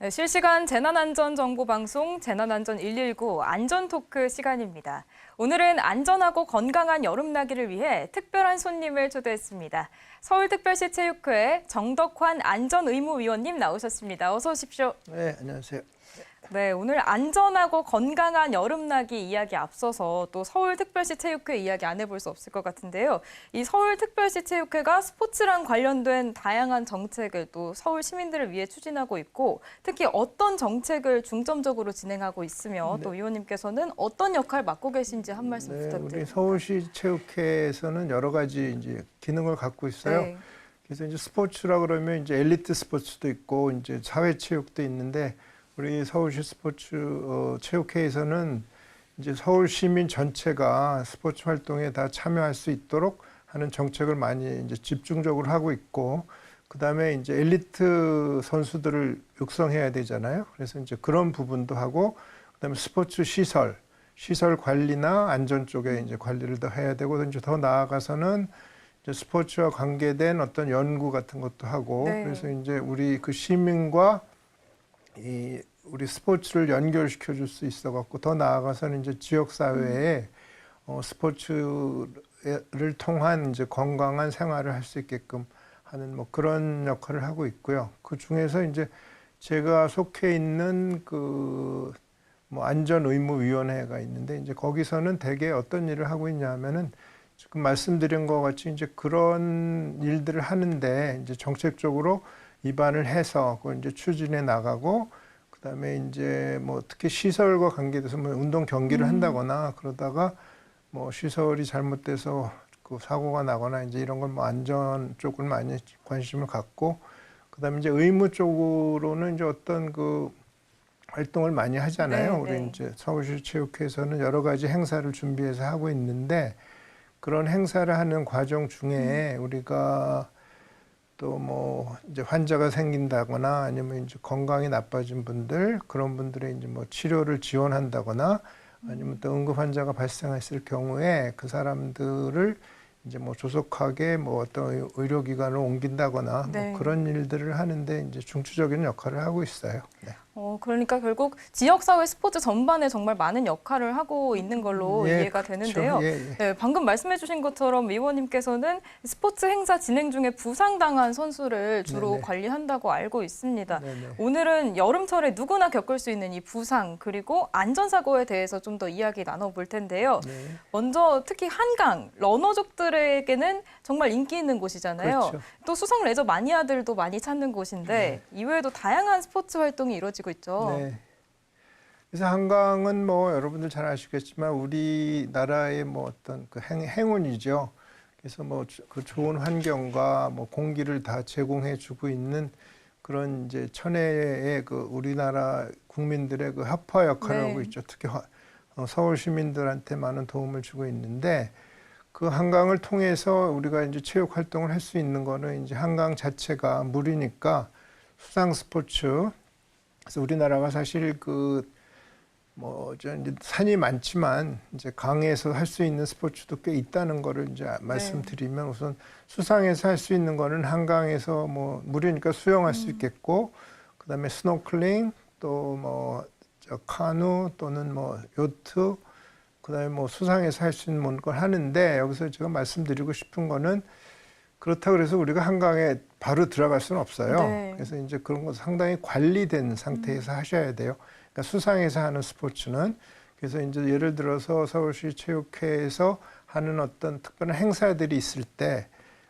네, 실시간 재난안전정보방송 재난안전 119 안전토크 시간입니다. 오늘은 안전하고 건강한 여름나기를 위해 특별한 손님을 초대했습니다. 서울특별시 체육회 정덕환 안전의무위원님 나오셨습니다. 어서 오십시오. 네, 안녕하세요. 네, 오늘 안전하고 건강한 여름나기 이야기 앞서서 또 서울특별시 체육회 이야기 안 해볼 수 없을 것 같은데요. 이 서울특별시 체육회가 스포츠랑 관련된 다양한 정책을 또 서울 시민들을 위해 추진하고 있고 특히 어떤 정책을 중점적으로 진행하고 있으며 또 위원님께서는 어떤 역할 맡고 계신지 한 말씀 부탁드립니다. 우리 서울시 체육회에서는 여러 가지 이제 기능을 갖고 있어요. 네. 그래서 이제 스포츠라 그러면 이제 엘리트 스포츠도 있고 이제 사회 체육도 있는데 우리 서울시 스포츠 체육회에서는 이제 서울 시민 전체가 스포츠 활동에 다 참여할 수 있도록 하는 정책을 많이 이제 집중적으로 하고 있고, 그다음에 이제 엘리트 선수들을 육성해야 되잖아요. 그래서 이제 그런 부분도 하고, 그다음에 스포츠 시설 관리나 안전 쪽에 이제 관리를 더 해야 되고, 이제 더 나아가서는 이제 스포츠와 관계된 어떤 연구 같은 것도 하고, 네. 그래서 이제 우리 그 시민과 우리 스포츠를 연결시켜 줄 수 있어 갖고 더 나아가서는 이제 지역 사회에 스포츠를 통한 이제 건강한 생활을 할 수 있게끔 하는 뭐 그런 역할을 하고 있고요. 그 중에서 이제 제가 속해 있는 그 뭐 안전의무위원회가 있는데 이제 거기서는 대개 어떤 일을 하고 있냐면은 지금 말씀드린 것 같이 이제 그런 일들을 하는데 이제 정책적으로 입안을 해서 그걸 이제 추진해 나가고, 그다음에 이제 뭐 특히 시설과 관계돼서 뭐 운동 경기를 한다거나 그러다가 뭐 시설이 잘못돼서 그 사고가 나거나 이제 이런 건 뭐 안전 쪽을 많이 관심을 갖고, 그다음에 이제 의무 쪽으로는 이제 어떤 그 활동을 많이 하잖아요. 네, 우리 네. 이제 서울시 체육회에서는 여러 가지 행사를 준비해서 하고 있는데, 그런 행사를 하는 과정 중에 우리가 또 뭐 이제 환자가 생긴다거나 아니면 이제 건강이 나빠진 분들, 그런 분들의 이제 뭐 치료를 지원한다거나 아니면 또 응급 환자가 발생했을 경우에 그 사람들을 이제 뭐 조속하게 뭐 어떤 의료기관을 옮긴다거나 네. 뭐 그런 일들을 하는데 이제 중추적인 역할을 하고 있어요. 네. 그러니까 결국 지역사회 스포츠 전반에 정말 많은 역할을 하고 있는 걸로 예, 이해가 그렇죠. 되는데요. 예, 예. 네, 방금 말씀해 주신 것처럼 위원님께서는 스포츠 행사 진행 중에 부상당한 선수를 주로 네네. 관리한다고 알고 있습니다. 네네. 오늘은 여름철에 누구나 겪을 수 있는 이 부상 그리고 안전사고에 대해서 좀 더 이야기 나눠볼 텐데요. 네. 먼저 특히 한강, 러너족들에게는 정말 인기 있는 곳이잖아요. 그렇죠. 또 수상 레저 마니아들도 많이 찾는 곳인데 이외에도 다양한 스포츠 활동이 이루어지고 있죠. 네. 그래서 한강은 뭐 여러분들 잘 아시겠지만 우리나라의 뭐 어떤 그 행운이죠. 그래서 뭐 그 좋은 환경과 뭐 공기를 다 제공해 주고 있는 그런 이제 천혜의 그 우리나라 국민들의 그 합화 역할을 네. 하고 있죠. 특히 서울 시민들한테 많은 도움을 주고 있는데, 그 한강을 통해서 우리가 이제 체육 활동을 할 수 있는 거는 이제 한강 자체가 물이니까 수상 스포츠. 그래서 우리나라가 사실 그 뭐 이제 산이 많지만 이제 강에서 할 수 있는 스포츠도 꽤 있다는 거를 이제 말씀드리면, 우선 수상에서 할 수 있는 거는 한강에서 뭐 물이니까 수영할 수 있겠고, 그다음에 스노클링, 또 뭐 카누 또는 뭐 요트, 그다음에 뭐 수상에서 할 수 있는 걸 하는데, 여기서 제가 말씀드리고 싶은 거는 그렇다고 해서 우리가 한강에 바로 들어갈 수는 없어요. 네. 그래서 이제 그런 거 상당히 관리된 상태에서 하셔야 돼요. 그러니까 수상에서 하는 스포츠는. 그래서 이제 예를 들어서 서울시 체육회에서 하는 어떤 특별한 행사들이 있을 때,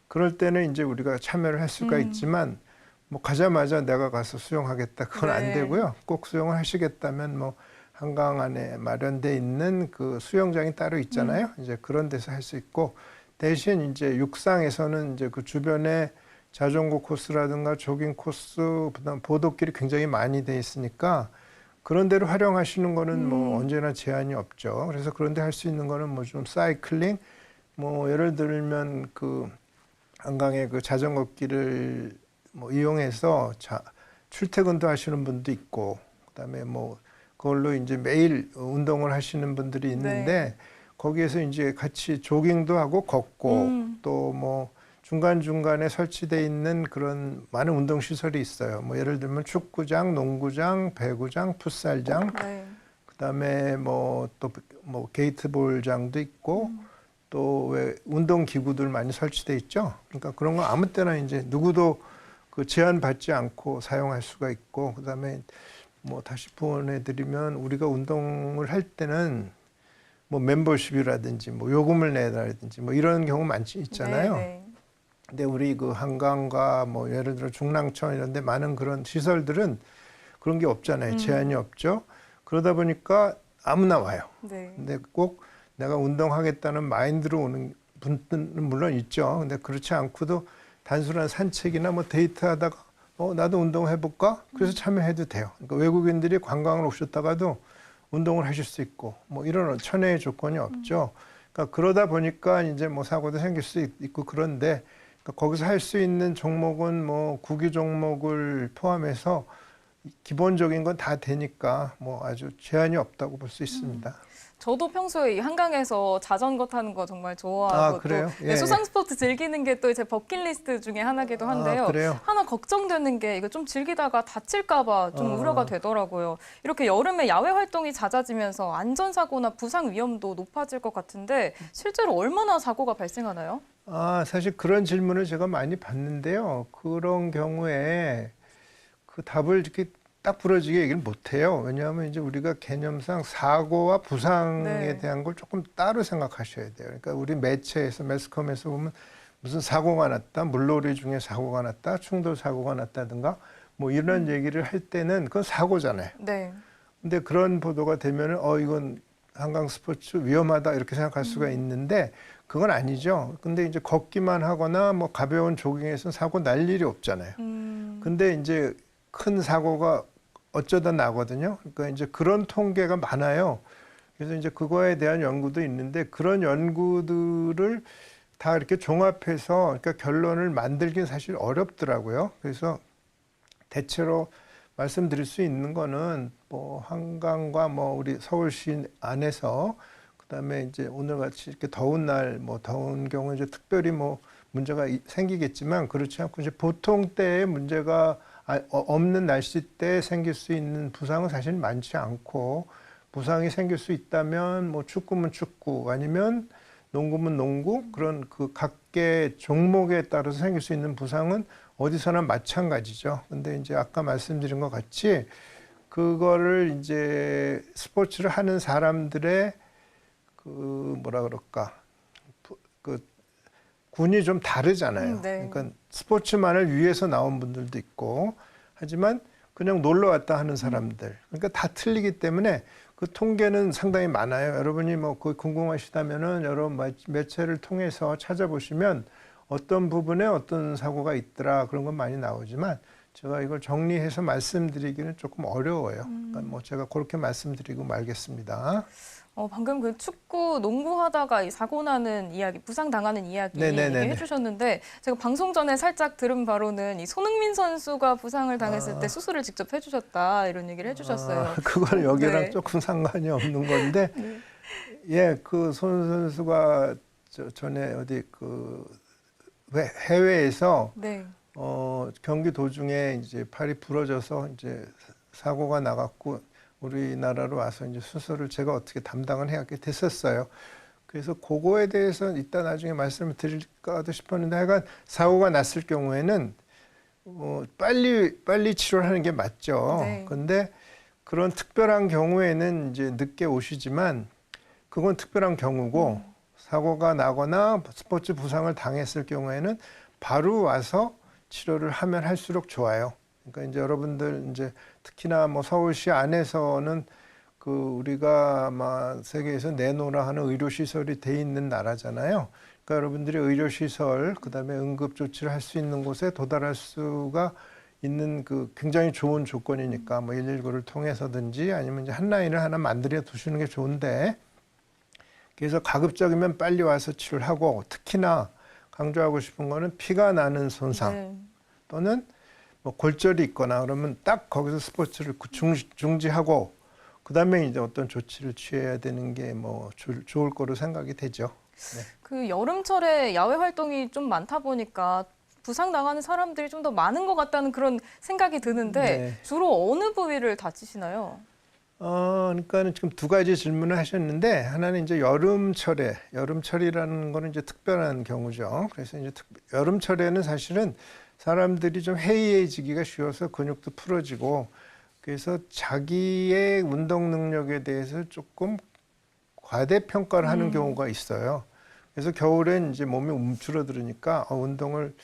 그럴 때는 이제 우리가 참여를 할 수가 있지만 뭐 가자마자 내가 가서 수영하겠다, 그건 네. 안 되고요. 꼭 수영을 하시겠다면 뭐 한강 안에 마련돼 있는 그 수영장이 따로 있잖아요. 이제 그런 데서 할 수 있고, 대신 이제 육상에서는 이제 그 주변에 자전거 코스라든가 조깅 코스, 그다음 보도길이 굉장히 많이 돼 있으니까 그런 데를 활용하시는 거는 뭐 언제나 제한이 없죠. 그래서 그런 데 할 수 있는 거는 뭐 좀 사이클링, 뭐 예를 들면 그 한강의 그 자전거 길을 뭐 이용해서 출퇴근도 하시는 분도 있고, 그다음에 뭐 그걸로 이제 매일 운동을 하시는 분들이 있는데, 거기에서 이제 같이 조깅도 하고 걷고 또 뭐 중간중간에 설치되어 있는 그런 많은 운동시설이 있어요. 뭐 예를 들면 축구장, 농구장, 배구장, 풋살장, 네. 그다음에 뭐 또 뭐 게이트볼장도 있고 또 왜 운동 기구들 많이 설치돼 있죠. 그러니까 그런 거 아무 때나 이제 누구도 그 제한 받지 않고 사용할 수가 있고, 그다음에 뭐 다시 보내드리면 우리가 운동을 할 때는 뭐 멤버십이라든지 뭐 요금을 내라든지 뭐 이런 경우 많지 있잖아요. 네. 근데 우리 그 한강과 뭐 예를 들어 중랑천 이런 데 많은 그런 시설들은 그런 게 없잖아요. 제한이 없죠. 그러다 보니까 아무나 와요. 네. 근데 꼭 내가 운동하겠다는 마인드로 오는 분들은 물론 있죠. 근데 그렇지 않고도 단순한 산책이나 뭐 데이트하다가 나도 운동해볼까? 그래서 참여해도 돼요. 그러니까 외국인들이 관광을 오셨다가도 운동을 하실 수 있고 뭐 이런 천혜의 조건이 없죠. 그러니까 그러다 보니까 이제 뭐 사고도 생길 수 있고 그런데 그러니까 거기서 할 수 있는 종목은 뭐 구기 종목을 포함해서 기본적인 건 다 되니까 뭐 아주 제한이 없다고 볼 수 있습니다. 저도 평소에 이 한강에서 자전거 타는 거 정말 좋아하고 그래요? 또 예, 수상 스포츠 즐기는 게 또 제 버킷리스트 중에 하나기도 한데요. 그래요? 하나 걱정되는 게 이거 좀 즐기다가 다칠까 봐 좀 우려가 되더라고요. 이렇게 여름에 야외 활동이 잦아지면서 안전사고나 부상 위험도 높아질 것 같은데 실제로 얼마나 사고가 발생하나요? 사실 그런 질문을 제가 많이 받는데요. 그런 경우에 그 답을 이렇게 딱 부러지게 얘기를 못 해요. 왜냐하면 이제 우리가 개념상 사고와 부상에 네. 대한 걸 조금 따로 생각하셔야 돼요. 그러니까 우리 매체에서, 매스컴에서 보면 무슨 사고가 났다, 물놀이 중에 사고가 났다, 충돌 사고가 났다든가 뭐 이런 얘기를 할 때는 그건 사고잖아요. 네. 근데 그런 보도가 되면은 이건 한강 스포츠 위험하다 이렇게 생각할 수가 있는데 그건 아니죠. 근데 이제 걷기만 하거나 뭐 가벼운 조깅에서는 사고 날 일이 없잖아요. 근데 이제 큰 사고가 어쩌다 나거든요. 그러니까 이제 그런 통계가 많아요. 그래서 이제 그거에 대한 연구도 있는데 그런 연구들을 다 이렇게 종합해서 그러니까 결론을 만들긴 사실 어렵더라고요. 그래서 대체로 말씀드릴 수 있는 거는 뭐 한강과 뭐 우리 서울시 안에서 그다음에 이제 오늘 같이 이렇게 더운 날 뭐 더운 경우 이제 특별히 뭐 문제가 생기겠지만 그렇지 않고 이제 보통 때에 문제가 없는 날씨 때 생길 수 있는 부상은 사실 많지 않고 부상이 생길 수 있다면 뭐 축구면 축구 아니면 농구면 농구 그런 그 각계 종목에 따라서 생길 수 있는 부상은 어디서나 마찬가지죠. 근데 이제 아까 말씀드린 것 같이 그거를 이제 스포츠를 하는 사람들의 그 뭐라 그럴까 그 군이 좀 다르잖아요. 네. 그러니까 스포츠만을 위해서 나온 분들도 있고 하지만 그냥 놀러 왔다 하는 사람들 그러니까 다 틀리기 때문에 그 통계는 상당히 많아요. 여러분이 뭐 그 궁금하시다면은 여러 매체를 통해서 찾아보시면 어떤 부분에 어떤 사고가 있더라 그런 건 많이 나오지만 제가 이걸 정리해서 말씀드리기는 조금 어려워요. 그러니까 뭐 제가 그렇게 말씀드리고 말겠습니다. 방금 그 축구, 농구 하다가 이 사고 나는 이야기, 부상 당하는 이야기 네네네네. 얘기해 주셨는데 제가 방송 전에 살짝 들은 바로는 이 손흥민 선수가 부상을 당했을 때 수술을 직접 해주셨다 이런 얘기를 해주셨어요. 그건 여기랑 네. 조금 상관이 없는 건데 예, 그 손 선수가 전에 어디 그 해외에서 네. 경기 도중에 이제 팔이 부러져서 이제 사고가 나갔고 우리나라로 와서 이제 수술을 제가 어떻게 담당을 해야 됐었어요. 그래서 그거에 대해서 이따 나중에 말씀을 드릴까도 싶었는데 하여간 사고가 났을 경우에는 빨리 치료를 하는 게 맞죠. 네. 근데 그런 특별한 경우에는 이제 늦게 오시지만 그건 특별한 경우고 사고가 나거나 스포츠 부상을 당했을 경우에는 바로 와서 치료를 하면 할수록 좋아요. 그러니까 이제 여러분들 이제 특히나 뭐 서울시 안에서는 그 우리가 아마 세계에서 내노라 하는 의료 시설이 돼 있는 나라잖아요. 그러니까 여러분들이 의료 시설 그다음에 응급 조치를 할 수 있는 곳에 도달할 수가 있는 그 굉장히 좋은 조건이니까 뭐 119를 통해서든지 아니면 이제 한 라인을 하나 만들어 두시는 게 좋은데 그래서 가급적이면 빨리 와서 치료를 하고 특히나 강조하고 싶은 거는 피가 나는 손상 네. 또는 뭐 골절이 있거나 그러면 딱 거기서 스포츠를 중지하고 그다음에 이제 어떤 조치를 취해야 되는 게 뭐 좋을 거로 생각이 되죠. 네. 그 여름철에 야외 활동이 좀 많다 보니까 부상당하는 사람들이 좀 더 많은 것 같다는 그런 생각이 드는데 네. 주로 어느 부위를 다치시나요? 그러니까 지금 두 가지 질문을 하셨는데 하나는 이제 여름철이라는 거는 이제 특별한 경우죠. 그래서 이제 여름철에는 사실은 사람들이 좀 해이해지기가 쉬워서 근육도 풀어지고 그래서 자기의 운동 능력에 대해서 조금 과대평가를 하는 경우가 있어요. 그래서 겨울엔 이제 몸이 움츠러들으니까 운동을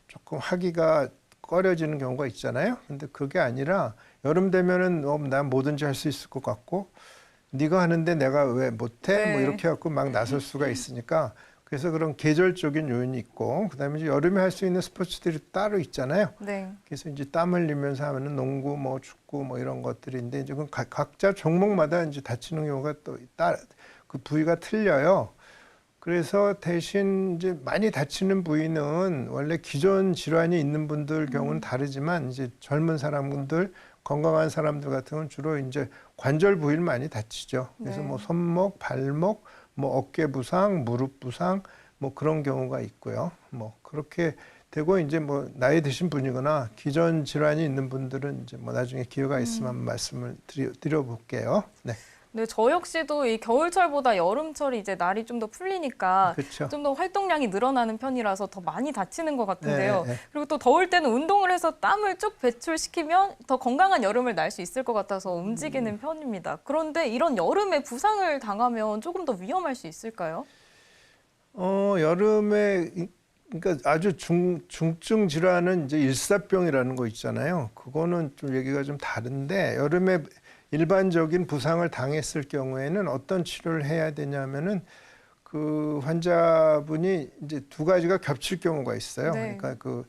조금 하기가 꺼려지는 경우가 있잖아요. 근데 그게 아니라 여름 되면은 난 뭐든지 할 수 있을 것 같고 네가 하는데 내가 왜 못해? 네. 뭐 이렇게 갖고 막 나설 수가 있으니까 그래서 그런 계절적인 요인이 있고 그다음에 이제 여름에 할 수 있는 스포츠들이 따로 있잖아요. 네. 그래서 이제 땀 흘리면서 하면은 농구, 뭐 축구, 뭐 이런 것들인데 이제 그 각자 종목마다 이제 다치는 경우가 또 그 부위가 틀려요. 그래서 대신 이제 많이 다치는 부위는 원래 기존 질환이 있는 분들 경우는 다르지만 이제 젊은 사람들, 건강한 사람들 같은 경우는 주로 이제 관절 부위를 많이 다치죠. 그래서 네. 뭐 손목, 발목, 뭐 어깨 부상, 무릎 부상, 뭐 그런 경우가 있고요. 뭐 그렇게 되고 이제 뭐 나이 드신 분이거나 기존 질환이 있는 분들은 이제 뭐 나중에 기회가 있으면 한번 말씀을 드려볼게요. 네. 네, 저 역시도 이 겨울철보다 여름철이 이제 날이 좀 더 풀리니까 그렇죠. 좀 더 활동량이 늘어나는 편이라서 더 많이 다치는 것 같은데요. 네, 네. 그리고 또 더울 때는 운동을 해서 땀을 쭉 배출시키면 더 건강한 여름을 날 수 있을 것 같아서 움직이는 편입니다. 그런데 이런 여름에 부상을 당하면 조금 더 위험할 수 있을까요? 여름에 그러니까 아주 중증 질환은 이제 일사병이라는 거 있잖아요. 그거는 좀 얘기가 좀 다른데 여름에 일반적인 부상을 당했을 경우에는 어떤 치료를 해야 되냐면은 그 환자분이 이제 두 가지가 겹칠 경우가 있어요. 네. 그러니까 그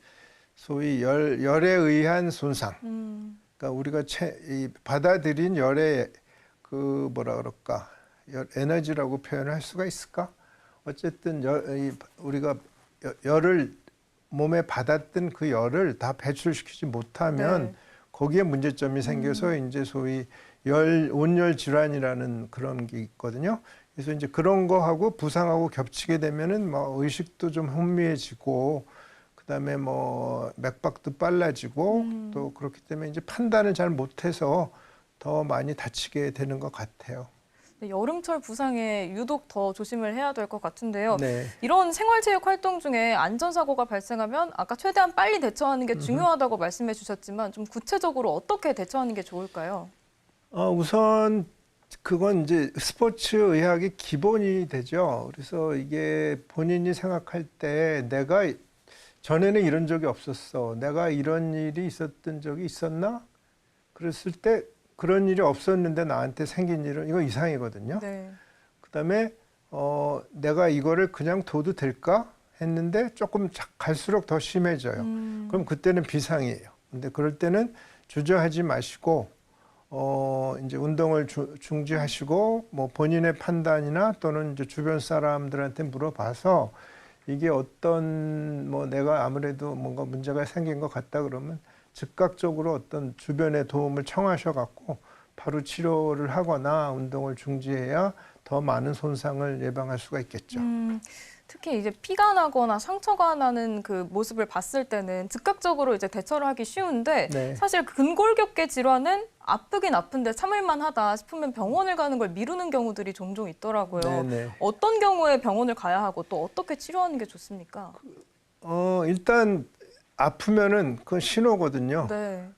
소위 열에 의한 손상. 그러니까 우리가 받아들인 열의 그 뭐라 그럴까 에너지라고 표현을 할 수가 있을까? 어쨌든 우리가 열을 몸에 받았던 그 열을 다 배출시키지 못하면 네. 거기에 문제점이 생겨서 이제 소위 온열 질환이라는 그런 게 있거든요. 그래서 이제 그런 거하고 부상하고 겹치게 되면은 뭐 의식도 좀 혼미해지고 그다음에 뭐 맥박도 빨라지고 또 그렇기 때문에 이제 판단을 잘 못해서 더 많이 다치게 되는 것 같아요. 네, 여름철 부상에 유독 더 조심을 해야 될 것 같은데요. 네. 이런 생활체육 활동 중에 안전사고가 발생하면 아까 최대한 빨리 대처하는 게 중요하다고 말씀해 주셨지만 좀 구체적으로 어떻게 대처하는 게 좋을까요? 우선 그건 이제 스포츠 의학의 기본이 되죠. 그래서 이게 본인이 생각할 때 내가 전에는 이런 적이 없었어. 내가 이런 일이 있었던 적이 있었나? 그랬을 때 그런 일이 없었는데 나한테 생긴 일은 이거 이상이거든요. 네. 그다음에 내가 이거를 그냥 둬도 될까 했는데 조금 갈수록 더 심해져요. 그럼 그때는 비상이에요. 근데 그럴 때는 주저하지 마시고 이제 운동을 중지하시고 뭐 본인의 판단이나 또는 이제 주변 사람들한테 물어봐서 이게 어떤 뭐 내가 아무래도 뭔가 문제가 생긴 것 같다 그러면 즉각적으로 어떤 주변의 도움을 청하셔 갖고 바로 치료를 하거나 운동을 중지해야 더 많은 손상을 예방할 수가 있겠죠. 특히 이제 피가 나거나 상처가 나는 그 모습을 봤을 때는 즉각적으로 이제 대처를 하기 쉬운데 네. 사실 근골격계 질환은 아프긴 아픈데 참을만하다 싶으면 병원을 가는 걸 미루는 경우들이 종종 있더라고요. 네네. 어떤 경우에 병원을 가야 하고 또 어떻게 치료하는 게 좋습니까? 일단 아프면은 그건 신호거든요. 네.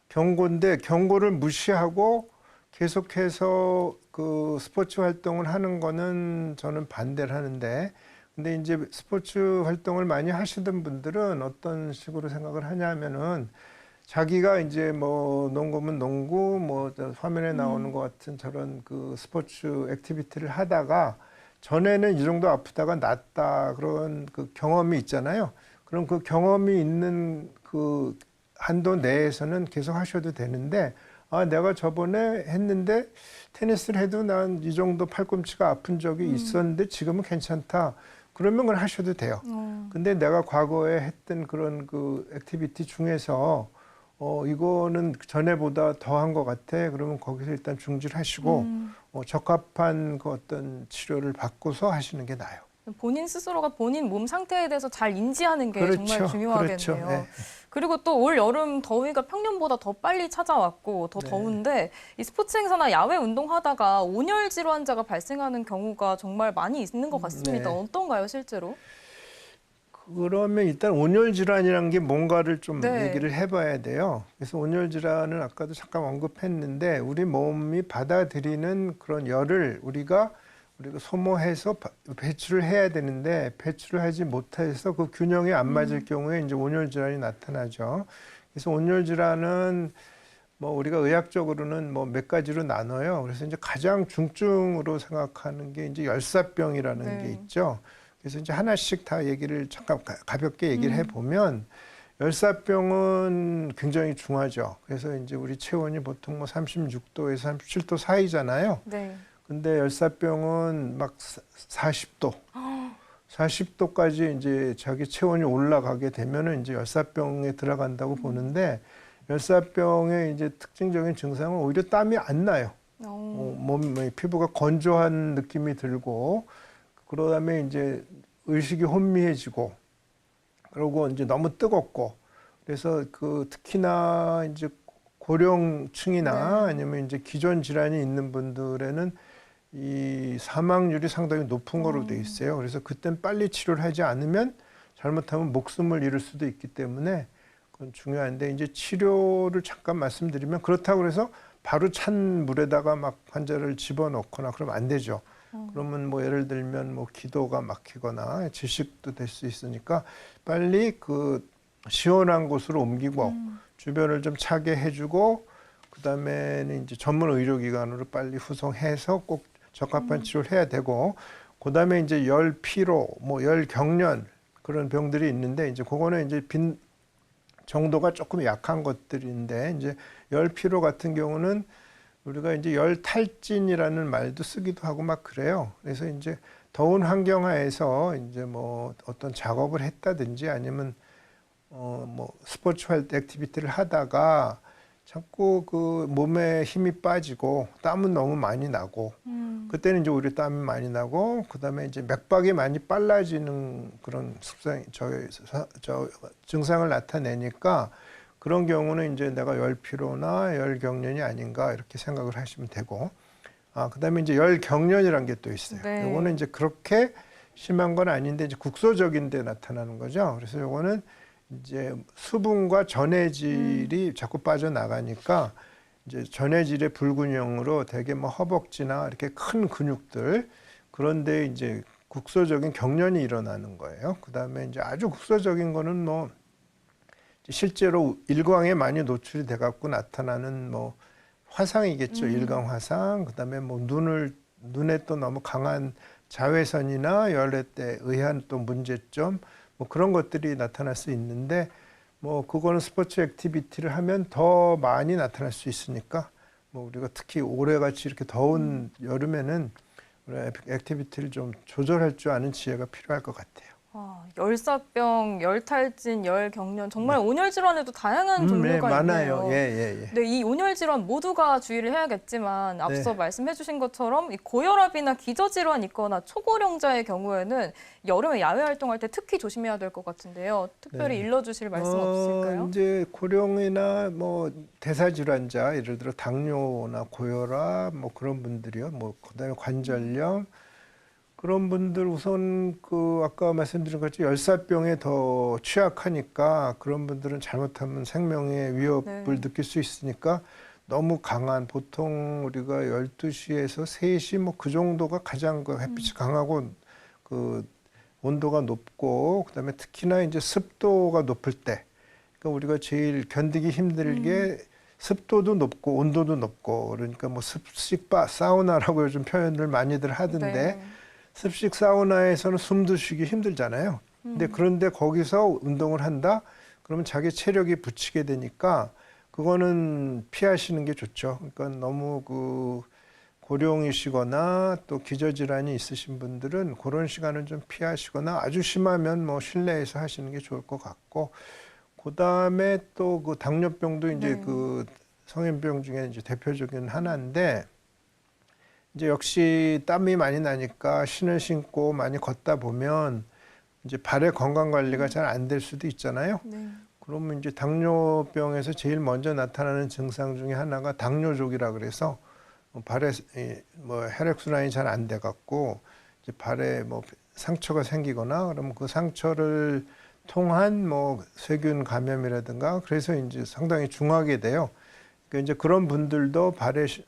경고인데 경고를 무시하고 계속해서 그 스포츠 활동을 하는 거는 저는 반대를 하는데 근데 이제 스포츠 활동을 많이 하시던 분들은 어떤 식으로 생각을 하냐면은 자기가 이제 뭐 농구면 농구 뭐 화면에 나오는 것 같은 저런 그 스포츠 액티비티를 하다가 전에는 이 정도 아프다가 낫다 그런 그 경험이 있잖아요. 그럼 그 경험이 있는 그 한도 내에서는 계속 하셔도 되는데 내가 저번에 했는데 테니스를 해도 난 이 정도 팔꿈치가 아픈 적이 있었는데 지금은 괜찮다. 그러면 그걸 하셔도 돼요. 근데 내가 과거에 했던 그런 그 액티비티 중에서 이거는 전에보다 더한 것 같아. 그러면 거기서 일단 중지하시고 적합한 그 어떤 치료를 받고서 하시는 게 나아요. 본인 스스로가 본인 몸 상태에 대해서 잘 인지하는 게 정말 중요하겠네요. 그렇죠. 네. 그리고 또 올 여름 더위가 평년보다 더 빨리 찾아왔고 더 네. 더운데 이 스포츠 행사나 야외 운동하다가 온열 질환자가 발생하는 경우가 정말 많이 있는 것 같습니다. 네. 어떤가요, 실제로? 그러면 일단 온열 질환이라는 게 뭔가를 좀 네. 얘기를 해봐야 돼요. 그래서 온열 질환은 아까도 잠깐 언급했는데 우리 몸이 받아들이는 그런 열을 우리가 소모해서 배출을 해야 되는데 배출을 하지 못해서 그 균형이 안 맞을 경우에 이제 온열 질환이 나타나죠. 그래서 온열 질환은 뭐 우리가 의학적으로는 뭐 몇 가지로 나눠요. 그래서 이제 가장 중증으로 생각하는 게 이제 열사병이라는 네. 게 있죠. 그래서 이제 하나씩 다 얘기를 잠깐 가볍게 얘기를 해보면 열사병은 굉장히 중하죠. 그래서 이제 우리 체온이 보통 뭐 36도에서 37도 사이잖아요. 네. 근데 열사병은 막 40도, 40도까지 이제 자기 체온이 올라가게 되면은 이제 열사병에 들어간다고 보는데 열사병의 이제 특징적인 증상은 오히려 땀이 안 나요. 몸의 피부가 건조한 느낌이 들고 그러다음에 이제 의식이 혼미해지고 그러고 이제 너무 뜨겁고 그래서 그 특히나 이제 고령층이나 아니면 이제 기존 질환이 있는 분들에는 이 사망률이 상당히 높은 거로 돼 있어요. 그래서 그땐 빨리 치료를 하지 않으면 잘못하면 목숨을 잃을 수도 있기 때문에 그건 중요한데 이제 치료를 잠깐 말씀드리면 그렇다고 해서 바로 찬 물에다가 막 환자를 집어넣거나 그러면 안 되죠. 그러면 뭐 예를 들면 뭐 기도가 막히거나 질식도 될 수 있으니까 빨리 그 시원한 곳으로 옮기고 주변을 좀 차게 해주고 그다음에는 이제 전문 의료기관으로 빨리 후송해서 꼭 적합한 치료를 해야 되고 그다음에 이제 열 피로 뭐 열 경련 그런 병들이 있는데 이제 그거는 이제 빈 정도가 조금 약한 것들인데 이제 열 피로 같은 경우는 우리가 이제 열 탈진이라는 말도 쓰기도 하고 막 그래요. 그래서 이제 더운 환경 하에서 이제 뭐 어떤 작업을 했다든지 아니면 뭐 스포츠 액티비티를 하다가 자꾸 그 몸에 힘이 빠지고 땀은 너무 많이 나고 그때는 이제 오히려 땀이 많이 나고 그다음에 이제 맥박이 많이 빨라지는 그런 증상을 나타내니까 그런 경우는 이제 내가 열피로나 열경련이 아닌가 이렇게 생각을 하시면 되고 그다음에 이제 열경련이라는 게 또 있어요. 네. 요거는 이제 그렇게 심한 건 아닌데 이제 국소적인 데 나타나는 거죠. 그래서 요거는 이제 수분과 전해질이 자꾸 빠져나가니까 이제 전해질의 불균형으로 되게 뭐 허벅지나 이렇게 큰 근육들 그런데 이제 국소적인 경련이 일어나는 거예요. 그다음에 이제 아주 국소적인 거는 뭐 실제로 일광에 많이 노출이 돼 갖고 나타나는 뭐 화상이겠죠. 일광 화상. 그다음에 뭐 눈에 또 너무 강한 자외선이나 열에 때 의한 또 문제점 뭐 그런 것들이 나타날 수 있는데 뭐 그거는 스포츠 액티비티를 하면 더 많이 나타날 수 있으니까 뭐 우리가 특히 올해같이 이렇게 더운 여름에는 우리 액티비티를 좀 조절할 줄 아는 지혜가 필요할 것 같아요. 열사병, 열탈진, 열경련 정말 온열 질환에도 다양한 종류가 많아요. 있네요. 예. 네, 이 온열 질환 모두가 주의를 해야겠지만 앞서 네. 말씀해주신 것처럼 이 고혈압이나 기저질환 있거나 초고령자의 경우에는 여름에 야외 활동할 때 특히 조심해야 될 것 같은데요. 특별히 일러주실 말씀 없으실까요? 이제 고령이나 뭐 대사질환자, 예를 들어 당뇨나 고혈압 뭐 그런 분들이요. 뭐 그다음에 관절염 그런 분들 우선 그 아까 말씀드린 것처럼 열사병에 더 취약하니까 그런 분들은 잘못하면 생명의 위협을 느낄 수 있으니까 너무 강한 보통 우리가 12시에서 3시 뭐 그 정도가 가장 그 햇빛이 강하고 그 온도가 높고 그다음에 특히나 이제 습도가 높을 때 그러니까 우리가 제일 견디기 힘들게 습도도 높고 온도도 높고 그러니까 뭐 습식 사우나라고 요즘 표현을 많이들 하던데 네. 습식 사우나에서는 숨도 쉬기 힘들잖아요. 근데 그런데 거기서 운동을 한다? 그러면 자기 체력이 붙이게 되니까 그거는 피하시는 게 좋죠. 그러니까 너무 그 고령이시거나 또 기저질환이 있으신 분들은 그런 시간은 좀 피하시거나 아주 심하면 뭐 실내에서 하시는 게 좋을 것 같고 그다음에 또 그 당뇨병도 이제 네. 그 성인병 중에 이제 대표적인 하나인데 이제 역시 땀이 많이 나니까 신을 신고 많이 걷다 보면 이제 발의 건강 관리가 잘 안 될 수도 있잖아요. 네. 그러면 이제 당뇨병에서 제일 먼저 나타나는 증상 중에 하나가 당뇨족이라 그래서 발에 뭐 혈액순환이 잘 안 돼 갖고 이제 발에 뭐 상처가 생기거나 그러면 그 상처를 통한 뭐 세균 감염이라든가 그래서 이제 상당히 중하게 돼요. 그러니까 이제 그런 분들도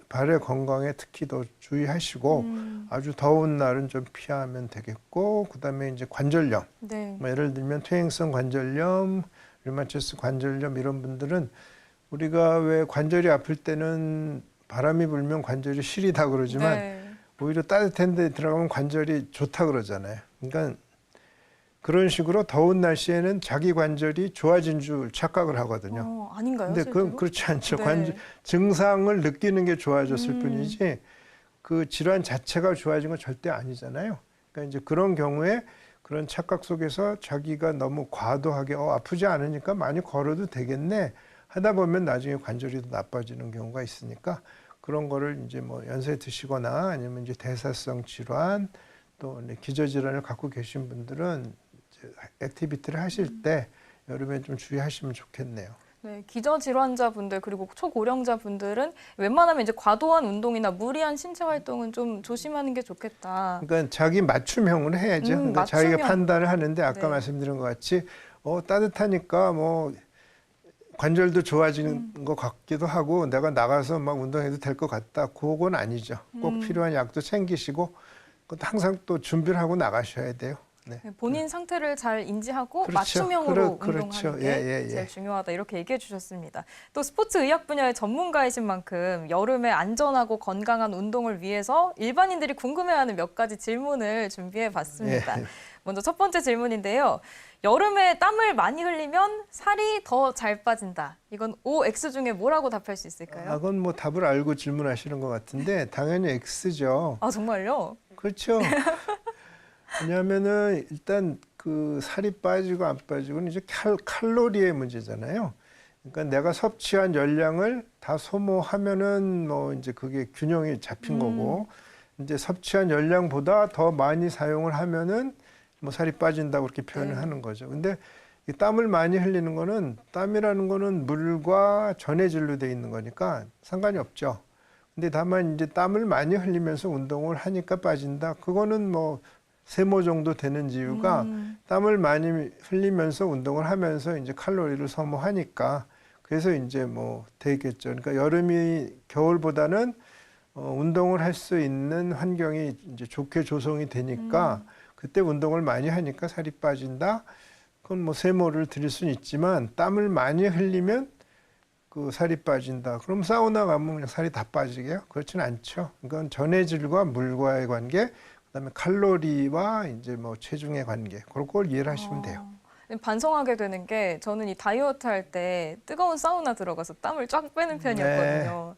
발의 건강에 특히 더 주의하시고 아주 더운 날은 좀 피하면 되겠고 그다음에 이제 관절염 네. 뭐 예를 들면 퇴행성 관절염, 류마티스 관절염 이런 분들은 우리가 왜 관절이 아플 때는 바람이 불면 관절이 시리다 그러지만 네. 오히려 따뜻한 데 들어가면 관절이 좋다 그러잖아요. 그러니까 그런 식으로 더운 날씨에는 자기 관절이 좋아진 줄 착각을 하거든요. 아닌가요? 근데 실제로? 그건 그렇지 않죠. 네. 증상을 느끼는 게 좋아졌을 음. 뿐이지 그 질환 자체가 좋아진 건 절대 아니잖아요. 그러니까 이제 그런 경우에 그런 착각 속에서 자기가 너무 과도하게 아프지 않으니까 많이 걸어도 되겠네 하다 보면 나중에 관절이 더 나빠지는 경우가 있으니까 그런 거를 이제 뭐 연세 드시거나 아니면 이제 대사성 질환 또 기저질환을 갖고 계신 분들은 이제 액티비티를 하실 때 여름에 좀 주의하시면 좋겠네요. 네, 기저질환자분들 그리고 초고령자분들은 웬만하면 이제 과도한 운동이나 무리한 신체 활동은 좀 조심하는 게 좋겠다. 그러니까 자기 맞춤형으로 해야죠. 그러니까 맞춤형. 자기가 판단을 하는데 아까 네. 말씀드린 것 같이 따뜻하니까 뭐 관절도 좋아지는 것 같기도 하고 내가 나가서 막 운동해도 될 것 같다. 그건 아니죠. 꼭 필요한 약도 챙기시고 항상 또 준비를 하고 나가셔야 돼요. 네. 본인 상태를 잘 인지하고 그렇죠. 맞춤형으로 그렇죠. 운동하는 게 예. 제일 중요하다 이렇게 얘기해 주셨습니다. 또 스포츠 의학 분야의 전문가이신 만큼 여름에 안전하고 건강한 운동을 위해서 일반인들이 궁금해하는 몇 가지 질문을 준비해 봤습니다. 예. 먼저 첫 번째 질문인데요. 여름에 땀을 많이 흘리면 살이 더 잘 빠진다. 이건 OX 중에 뭐라고 답할 수 있을까요? 그건 뭐 답을 알고 질문하시는 것 같은데 당연히 X죠. 아 정말요? 그렇죠. 왜냐하면은 일단 그 살이 빠지고 안 빠지고는 이제 칼로리의 문제잖아요. 그러니까 내가 섭취한 열량을 다 소모하면은 뭐 이제 그게 균형이 잡힌 거고 이제 섭취한 열량보다 더 많이 사용을 하면은 뭐 살이 빠진다고 그렇게 표현을 하는 거죠. 근데 이 땀을 많이 흘리는 거는 땀이라는 거는 물과 전해질로 돼 있는 거니까 상관이 없죠. 근데 다만 이제 땀을 많이 흘리면서 운동을 하니까 빠진다. 그거는 뭐 세모 정도 되는 이유가 땀을 많이 흘리면서 운동을 하면서 이제 칼로리를 소모하니까 그래서 이제 뭐 되겠죠. 그러니까 여름이 겨울보다는 운동을 할 수 있는 환경이 이제 좋게 조성이 되니까 그때 운동을 많이 하니까 살이 빠진다. 그건 뭐 세모를 드릴 수는 있지만 땀을 많이 흘리면 그 살이 빠진다. 그럼 사우나 가면 그냥 살이 다 빠지게요? 그렇지는 않죠. 그건 전해질과 물과의 관계, 그다음에 칼로리와 이제 뭐 체중의 관계 그런 걸 이해를 하시면 돼요. 반성하게 되는 게 저는 이 다이어트 할 때 뜨거운 사우나 들어가서 땀을 쫙 빼는 편이었거든요.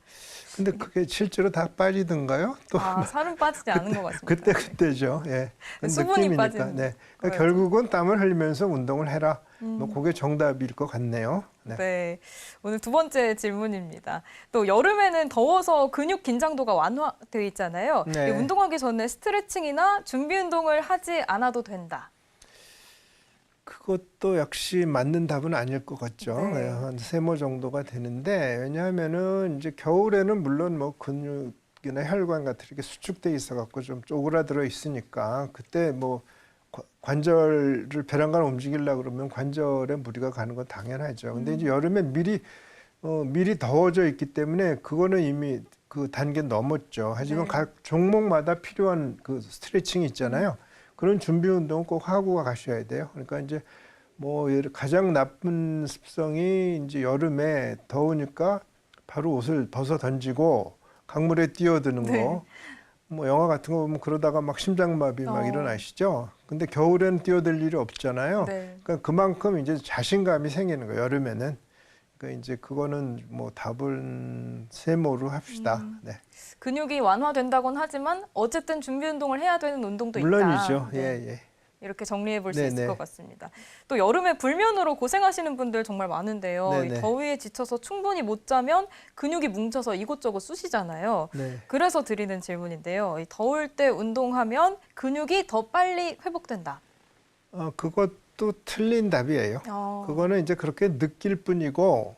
근데 그게 실제로 다 빠지던가요? 또 살은 빠지지 않은 것 같습니다. 그때죠. 예. 수분이 느낌이니까. 빠지는 네. 그러니까 거였죠. 결국은 땀을 흘리면서 운동을 해라. 뭐 그게 정답일 것 같네요. 네. 네, 오늘 두 번째 질문입니다. 또 여름에는 더워서 근육 긴장도가 완화되어 있잖아요. 네. 이 운동하기 전에 스트레칭이나 준비 운동을 하지 않아도 된다. 그것도 역시 맞는 답은 아닐 것 같죠. 네. 네, 한 세모 정도가 되는데 왜냐하면은 이제 겨울에는 물론 뭐 근육이나 혈관 같은 게 수축돼 있어 갖고 좀 쪼그라들어 있으니까 그때 뭐 관절을 배란간 움직이려고 그러면 관절에 무리가 가는 건 당연하죠. 근데 이제 여름에 미리 더워져 있기 때문에 그거는 이미 그 단계 넘었죠. 하지만 네. 각 종목마다 필요한 그 스트레칭이 있잖아요. 그런 준비 운동 꼭 하고 가셔야 돼요. 그러니까 이제 뭐 가장 나쁜 습성이 이제 여름에 더우니까 바로 옷을 벗어 던지고 강물에 뛰어드는 네. 거. 뭐 영화 같은 거 보면 그러다가 막 심장마비 막 일어나시죠. 근데 겨울에는 뛰어들 일이 없잖아요. 네. 그러니까 그만큼 이제 자신감이 생기는 거예요. 여름에는. 그러니까 이제 그거는 뭐 답은 세모로 합시다. 네. 근육이 완화된다곤 하지만 어쨌든 준비 운동을 해야 되는 운동도 있다. 물론이죠. 네. 예. 이렇게 정리해 볼 수 네네. 있을 것 같습니다. 또 여름에 불면으로 고생하시는 분들 정말 많은데요. 이 네네. 더위에 지쳐서 충분히 못 자면 근육이 뭉쳐서 이곳저곳 쑤시잖아요. 네. 그래서 드리는 질문인데요. 이 더울 때 운동하면 근육이 더 빨리 회복된다. 그것도 틀린 답이에요. 어. 그거는 이제 그렇게 느낄 뿐이고,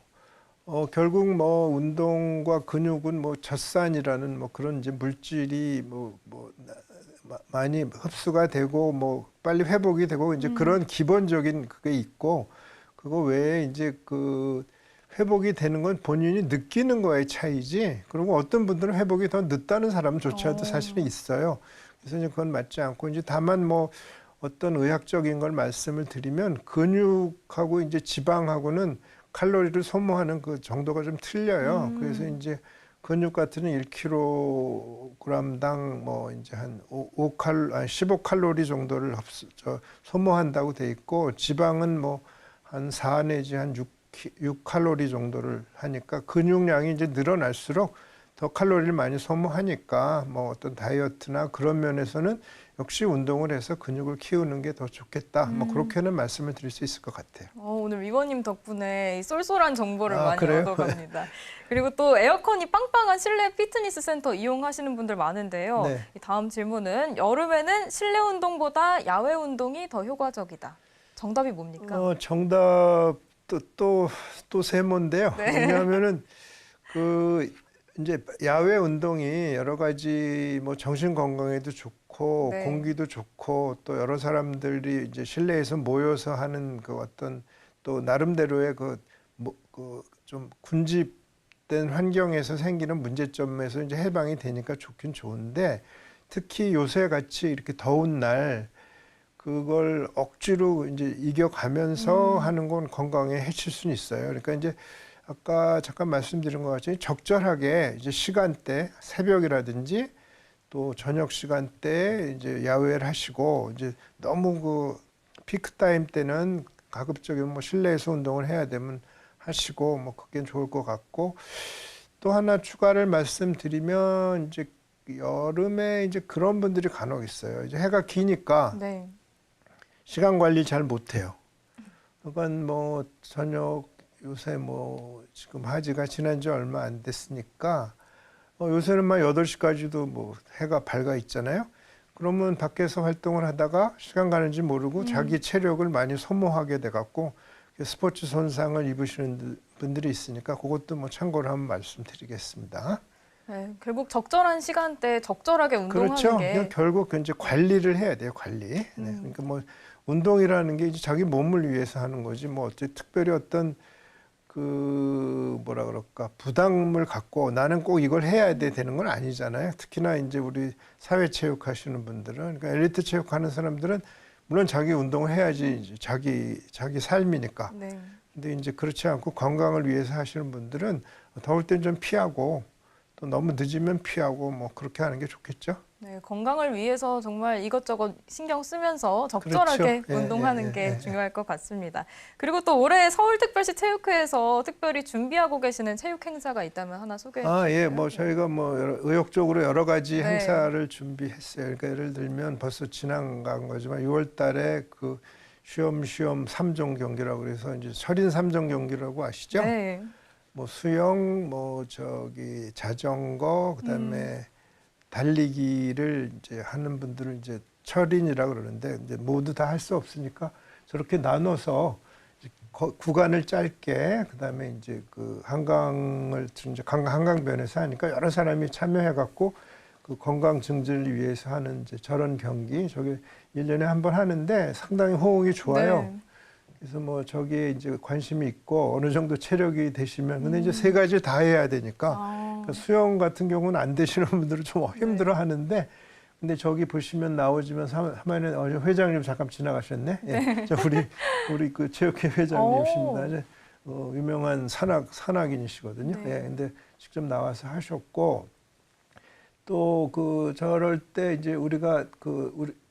결국 뭐 운동과 근육은 뭐 젖산이라는 뭐 그런 이제 물질이 많이 흡수가 되고 뭐 빨리 회복이 되고 이제 그런 기본적인 그게 있고, 그거 외에 이제 그 회복이 되는 건 본인이 느끼는 거의 차이지. 그리고 어떤 분들은 회복이 더 늦다는 사람조차도 사실은 있어요. 그래서 이제 그건 맞지 않고 이제 다만 뭐 어떤 의학적인 걸 말씀을 드리면 근육하고 이제 지방하고는 칼로리를 소모하는 그 정도가 좀 틀려요. 그래서 이제 근육 같은 1kg당 뭐 이제 한 15칼로리 정도를 소모한다고 돼 있고, 지방은 뭐 한 4 내지 한 6칼로리 정도를 하니까 근육량이 이제 늘어날수록 더 칼로리를 많이 소모하니까 뭐 어떤 다이어트나 그런 면에서는 역시 운동을 해서 근육을 키우는 게 더 좋겠다. 뭐 그렇게는 말씀을 드릴 수 있을 것 같아요. 오늘 위원님 덕분에 이 쏠쏠한 정보를 많이 그래요? 얻어갑니다. 그리고 또 에어컨이 빵빵한 실내 피트니스 센터 이용하시는 분들 많은데요. 네. 이 다음 질문은 여름에는 실내 운동보다 야외 운동이 더 효과적이다. 정답이 뭡니까? 정답도 또 세모인데요. 네. 왜냐하면은 그 이제 야외 운동이 여러 가지 뭐 정신 건강에도 좋고 네. 공기도 좋고 또 여러 사람들이 이제 실내에서 모여서 하는 그 어떤 또 나름대로의 그 좀 군집된 환경에서 생기는 문제점에서 이제 해방이 되니까 좋긴 좋은데, 특히 요새 같이 이렇게 더운 날 그걸 억지로 이제 이겨가면서 하는 건 건강에 해칠 수는 있어요. 그러니까 이제 아까 잠깐 말씀드린 것 같이 적절하게 이제 시간대, 새벽이라든지 또 저녁 시간대에 이제 야외를 하시고, 이제 너무 그 피크 타임 때는 가급적이면 뭐 실내에서 운동을 해야 되면 하시고 뭐 그게 좋을 것 같고, 또 하나 추가를 말씀드리면 이제 여름에 이제 그런 분들이 간혹 있어요. 이제 해가 기니까 네. 시간 관리 잘 못해요. 그건 뭐 저녁 요새 뭐 지금 하지가 지난 지 얼마 안 됐으니까 요새는 막 8시까지도 뭐 해가 밝아 있잖아요. 그러면 밖에서 활동을 하다가 시간 가는지 모르고 자기 체력을 많이 소모하게 돼갖고 스포츠 손상을 입으시는 분들이 있으니까 그것도 뭐 참고를 한번 말씀드리겠습니다. 네, 결국 적절한 시간대에 적절하게 운동하는 그렇죠. 게 그냥 결국 이제 관리를 해야 돼요, 관리. 네. 그러니까 뭐 운동이라는 게 이제 자기 몸을 위해서 하는 거지 뭐 특별히 어떤 그 뭐라 그럴까 부담을 갖고 나는 꼭 이걸 해야 되는 건 아니잖아요. 특히나 이제 우리 사회체육 하시는 분들은, 그러니까 엘리트 체육 하는 사람들은 물론 자기 운동을 해야지 이제 자기 삶이니까. 네. 근데 이제 그렇지 않고 건강을 위해서 하시는 분들은 더울 땐 좀 피하고 또 너무 늦으면 피하고 뭐 그렇게 하는 게 좋겠죠. 네, 건강을 위해서 정말 이것저것 신경 쓰면서 적절하게 그렇죠. 운동하는 게 중요할 것 같습니다. 그리고 또 올해 서울특별시 체육회에서 특별히 준비하고 계시는 체육 행사가 있다면 하나 소개해 주실까요? 예, 뭐 저희가 뭐 의욕적으로 여러 가지 네. 행사를 준비했어요. 그러니까 예를 들면 벌써 지나간 거지만 6월 달에 그 쉬엄쉬엄 3종 경기라고 그래서 이제 철인 3종 경기라고 아시죠? 네. 뭐 수영, 뭐 저기 자전거, 그다음에 달리기를 이제 하는 분들을 이제 철인이라고 그러는데 이제 모두 다 할 수 없으니까 저렇게 나눠서 구간을 짧게, 그다음에 이제 그 한강을 이제 한강변에서 하니까 여러 사람이 참여해 갖고 그 건강 증진을 위해서 하는 이제 저런 경기, 저게 1년에 한 번 하는데 상당히 호응이 좋아요. 네. 그래서 뭐 저기에 이제 관심이 있고 어느 정도 체력이 되시면, 근데 이제 세 가지 다 해야 되니까 그러니까 수영 같은 경우는 안 되시는 분들은 좀 힘들어 하는데, 근데 저기 보시면 나오지만 화면에 회장님 잠깐 지나가셨네. 예. 저 우리 그 체육회 회장님이십니다. 이제 유명한 산악인이시거든요. 네. 예. 근데 직접 나와서 하셨고, 또 그 저럴 때 이제 우리가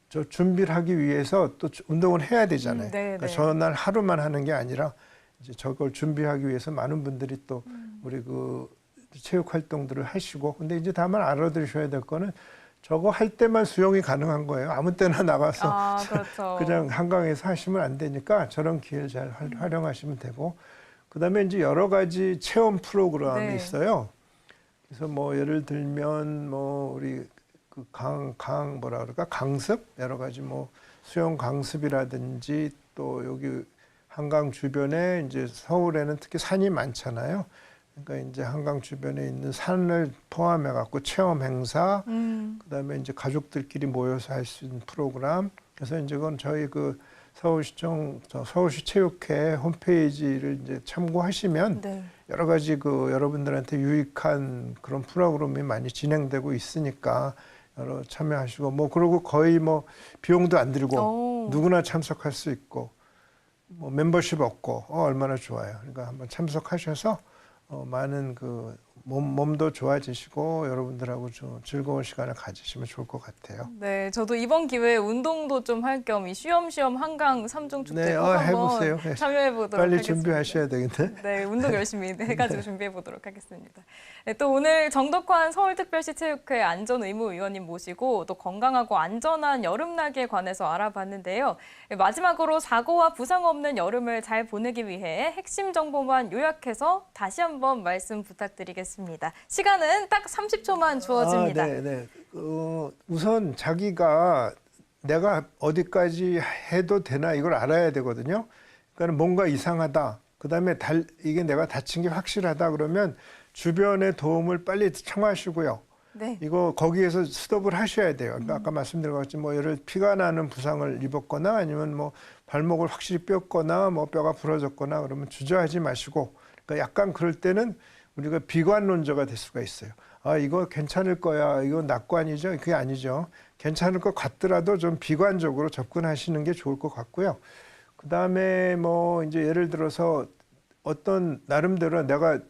저 준비를 하기 위해서 또 운동을 해야 되잖아요. 네, 그러니까 네. 전날 하루만 하는 게 아니라 이제 저걸 준비하기 위해서 많은 분들이 또 우리 그 체육 활동들을 하시고, 근데 이제 다만 알아두셔야 될 거는 저거 할 때만 수영이 가능한 거예요. 아무 때나 나가서 아, 그렇죠. 그냥 한강에서 하시면 안 되니까 저런 기회를 잘 활용하시면 되고, 그다음에 이제 여러 가지 체험 프로그램이 네. 있어요. 그래서 뭐 예를 들면 뭐 우리 그 뭐라 그럴까, 강습, 여러 가지 뭐 수영 강습이라든지, 또 여기 한강 주변에 이제 서울에는 특히 산이 많잖아요. 그러니까 이제 한강 주변에 있는 산을 포함해 갖고 체험 행사, 그다음에 이제 가족들끼리 모여서 할 수 있는 프로그램. 그래서 이제 그건 저희 그 서울시 체육회 홈페이지를 이제 참고하시면 네. 여러 가지 그 여러분들한테 유익한 그런 프로그램이 많이 진행되고 있으니까 여러 참여하시고, 뭐 그리고 거의 뭐 비용도 안 들고 오. 누구나 참석할 수 있고, 뭐 멤버십 없고 얼마나 좋아요. 그러니까 한번 참석하셔서 많은 그 몸도 좋아지시고 여러분들하고 좀 즐거운 시간을 가지시면 좋을 것 같아요. 네, 저도 이번 기회에 운동도 좀 할 겸 이 쉬엄쉬엄 한강 삼중 축제 네, 꼭 한번 해보세요. 네. 참여해 보도록 빨리 하겠습니다. 준비하셔야 되겠네. 네, 운동 열심히 해가지고 준비해 보도록 하겠습니다. 네, 또 오늘 정덕환 서울특별시 체육회 안전의무위원님 모시고 또 건강하고 안전한 여름나기에 관해서 알아봤는데요. 네, 마지막으로 사고와 부상 없는 여름을 잘 보내기 위해 핵심 정보만 요약해서 다시 한번 말씀 부탁드리겠습니다. 시간은 딱 30초만 주어집니다. 네. 우선 자기가 내가 어디까지 해도 되나 이걸 알아야 되거든요. 그러니까 뭔가 이상하다. 그다음에 이게 내가 다친 게 확실하다 그러면 주변의 도움을 빨리 청하시고요. 네. 이거 거기에서 스톱을 하셔야 돼요. 그러니까 아까 말씀드린 것 같이 뭐 예를 피가 나는 부상을 입었거나 아니면 뭐 발목을 확실히 뼈거나 뭐 뼈가 부러졌거나 그러면 주저하지 마시고, 그러니까 약간 그럴 때는 우리가 비관론자가 될 수가 있어요. 아, 이거 괜찮을 거야. 이거 낙관이죠. 그게 아니죠. 괜찮을 것 같더라도 좀 비관적으로 접근하시는 게 좋을 것 같고요. 그다음에 뭐 이제 예를 들어서 어떤 나름대로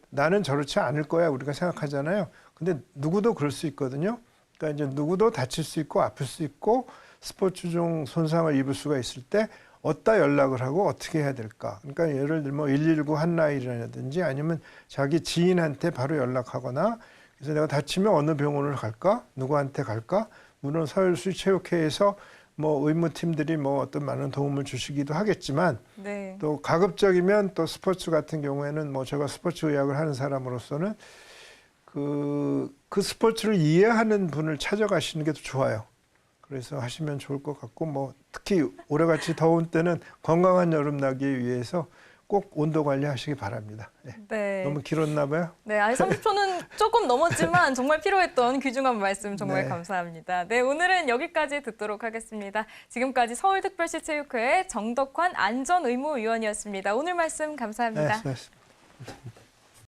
나는 저렇지 않을 거야 우리가 생각하잖아요. 근데 누구도 그럴 수 있거든요. 그러니까 이제 누구도 다칠 수 있고 아플 수 있고 스포츠 중 손상을 입을 수가 있을 때 어디다 연락을 하고 어떻게 해야 될까? 그러니까 예를 들면 119 한라인이라든지 아니면 자기 지인한테 바로 연락하거나, 그래서 내가 다치면 어느 병원을 갈까? 누구한테 갈까? 물론 서울시 체육회에서 뭐 의무팀들이 뭐 어떤 많은 도움을 주시기도 하겠지만, 네. 또 가급적이면 또 스포츠 같은 경우에는 뭐 제가 스포츠 의학을 하는 사람으로서는 그 스포츠를 이해하는 분을 찾아가시는 게 더 좋아요. 그래서 하시면 좋을 것 같고, 뭐 특히 올해같이 더운 때는 건강한 여름나기 위해서 꼭 온도 관리하시기 바랍니다. 네. 네. 너무 길었나 봐요. 네, 아니 30초는 조금 넘었지만 정말 필요했던 귀중한 말씀 정말 네. 감사합니다. 네, 오늘은 여기까지 듣도록 하겠습니다. 지금까지 서울특별시 체육회 정덕환 안전의무위원이었습니다. 오늘 말씀 감사합니다. 네, 수고하셨습니다.